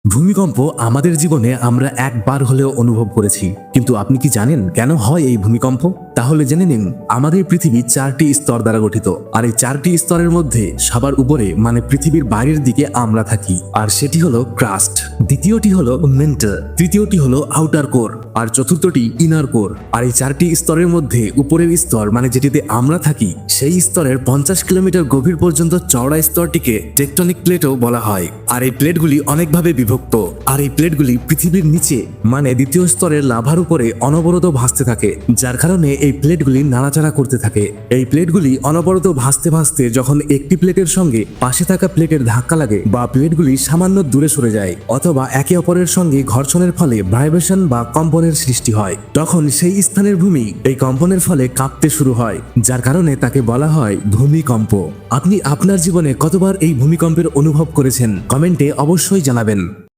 ভূমিকম্প আমাদের জীবনে আমরা একবার হলেও অনুভব করেছি, কিন্তু আপনি কি জানেন কেন হয় এই ভূমিকম্প? তাহলে জেনে নিন, আমাদের পৃথিবী 4টি স্তর দ্বারা গঠিত, আর এই 4টি স্তরের মধ্যে সবার উপরে মানে পৃথিবীর বাইরের দিকে আমরা থাকি, আর সেটি হলো ক্রাস্ট। দ্বিতীয়টি হলো মেন্টাল, তৃতীয়টি হলো আউটার কোর, আর চতুর্থটি ইনার কোর। আর এই 4টি স্তরের মধ্যে উপরের স্তর মানে যেটিতে আমরা থাকি, সেই স্তরের 50 কিলোমিটার গভীর পর্যন্ত চওড়া স্তরটিকে টেকটনিক প্লেটও বলা হয়। আর এই প্লেটগুলি অনেকভাবে বিভক্ত, আর এই প্লেটগুলি পৃথিবীর নিচে মানে দ্বিতীয় স্তরের লাভার উপরে অনবরত ভাসতে থাকে, যার কারণে এই প্লেটগুলি নাড়াচাড়া করতে থাকে। এই প্লেটগুলি অনবরত ভাসতে ভাসতে যখন একটি প্লেটের সঙ্গে পাশে থাকা প্লেটের ধাক্কা লাগে বা প্লেটগুলি সামান্য দূরে সরে যায় অথবা একে অপরের সঙ্গে ঘর্ষণের ফলে ভাইব্রেশন বা কম্পনের সৃষ্টি হয়, তখন সেই স্থানের ভূমি এই কম্পনের ফলে কাঁপতে শুরু হয়, যার কারণে তাকে বলা হয় ভূমিকম্প। আপনি আপনার জীবনে কতবার এই ভূমিকম্পের অনুভব করেছেন কমেন্টে অবশ্যই জানাবেন।